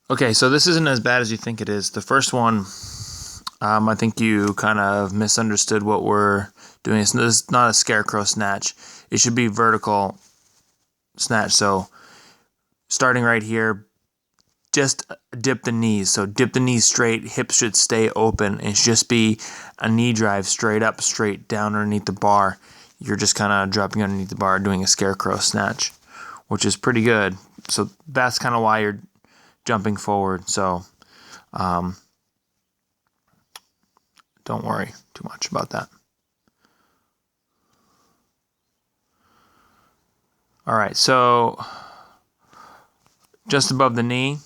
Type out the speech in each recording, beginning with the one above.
Okay, so this isn't as bad as you think it is. The first one, I think you kind of misunderstood what we're doing. This is not a scarecrow snatch. It should be vertical snatch. So starting right here, just dip the knees. So dip the knees straight, hips should stay open. It should just be a knee drive straight up, straight down underneath the bar. You're just kind of dropping underneath the bar, doing a scarecrow snatch, which is pretty good. So that's kind of why you're jumping forward. So don't worry too much about that. All right, so just above the knee.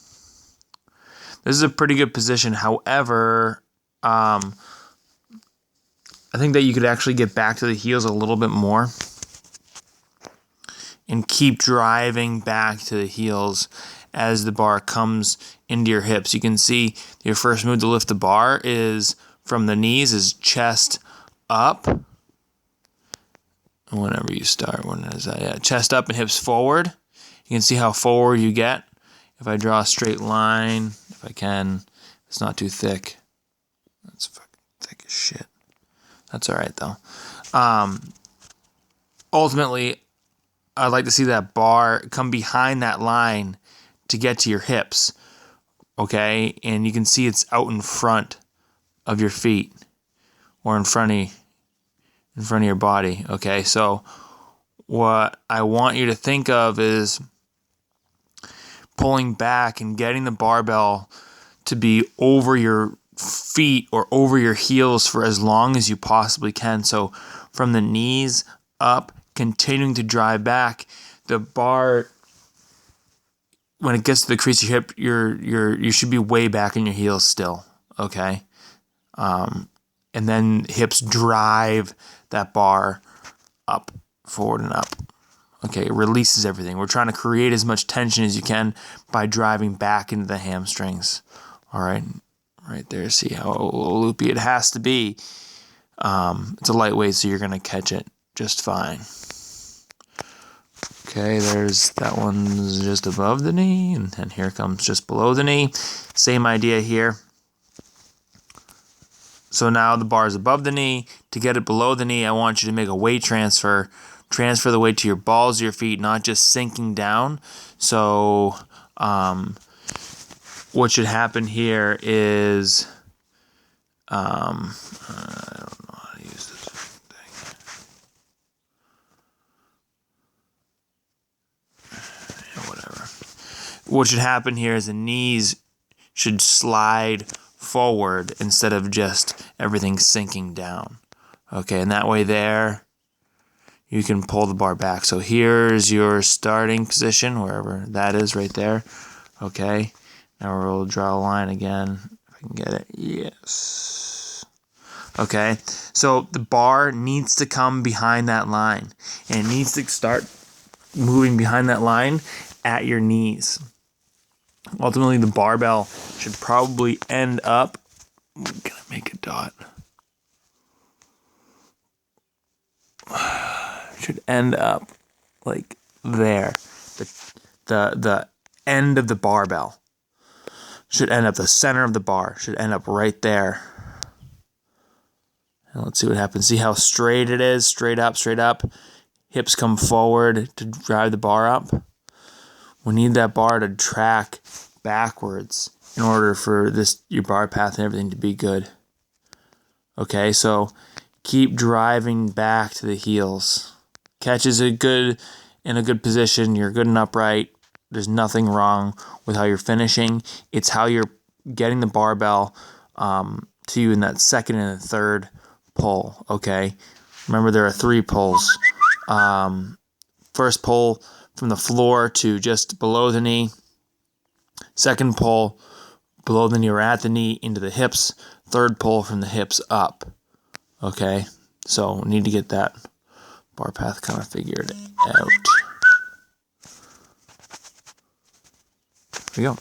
This is a pretty good position. However, I think that you could actually get back to the heels a little bit more and keep driving back to the heels as the bar comes into your hips. You can see your first move to lift the bar is from the knees, is chest up. Whenever you start, when is that? Yeah, chest up and hips forward. You can see how forward you get. If I draw a straight line, if I can, it's not too thick. That's fucking thick as shit. That's all right though. Ultimately, I'd like to see that bar come behind that line to get to your hips, okay? And you can see it's out in front of your feet or in front of your body, okay? So what I want you to think of is pulling back and getting the barbell to be over your feet or over your heels for as long as you possibly can. So from the knees up, continuing to drive back, the bar, when it gets to the crease of your hip, you should be way back in your heels still, okay? And then hips drive that bar up, forward and up. Okay, it releases everything. We're trying to create as much tension as you can by driving back into the hamstrings. All right, right there. See how loopy it has to be. It's a lightweight, so you're going to catch it just fine. Okay, there's that one's just above the knee, and then here comes just below the knee. Same idea here. So now the bar is above the knee. To get it below the knee, I want you to make a weight transfer. Transfer the weight to your balls of your feet, not just sinking down. So what should happen here is, I don't know how to use this thing. Yeah, whatever. What should happen here is the knees should slide forward instead of just everything sinking down. Okay, and that way there, you can pull the bar back. So here's your starting position, wherever that is right there. Okay, now we'll draw a line again, if I can get it. Yes. Okay, so the bar needs to come behind that line, and it needs to start moving behind that line at your knees. Ultimately, the barbell should probably end up, can I make a dot? Should end up like there. The end of the barbell should end up, the center of the bar should end up right there. And let's see what happens. See how straight it is? Straight up, straight up. Hips come forward to drive the bar up. We need that bar to track backwards in order for your bar path and everything to be good. Okay, so keep driving back to the heels. Catch is in a good position. You're good and upright. There's nothing wrong with how you're finishing. It's how you're getting the barbell to you in that second and the third pull. Okay, remember there are 3 pulls. First pull from the floor to just below the knee. Second pull below the knee or at the knee into the hips. Third pull from the hips up. Okay, so we need to get that bar path kind of figured out. Here we go.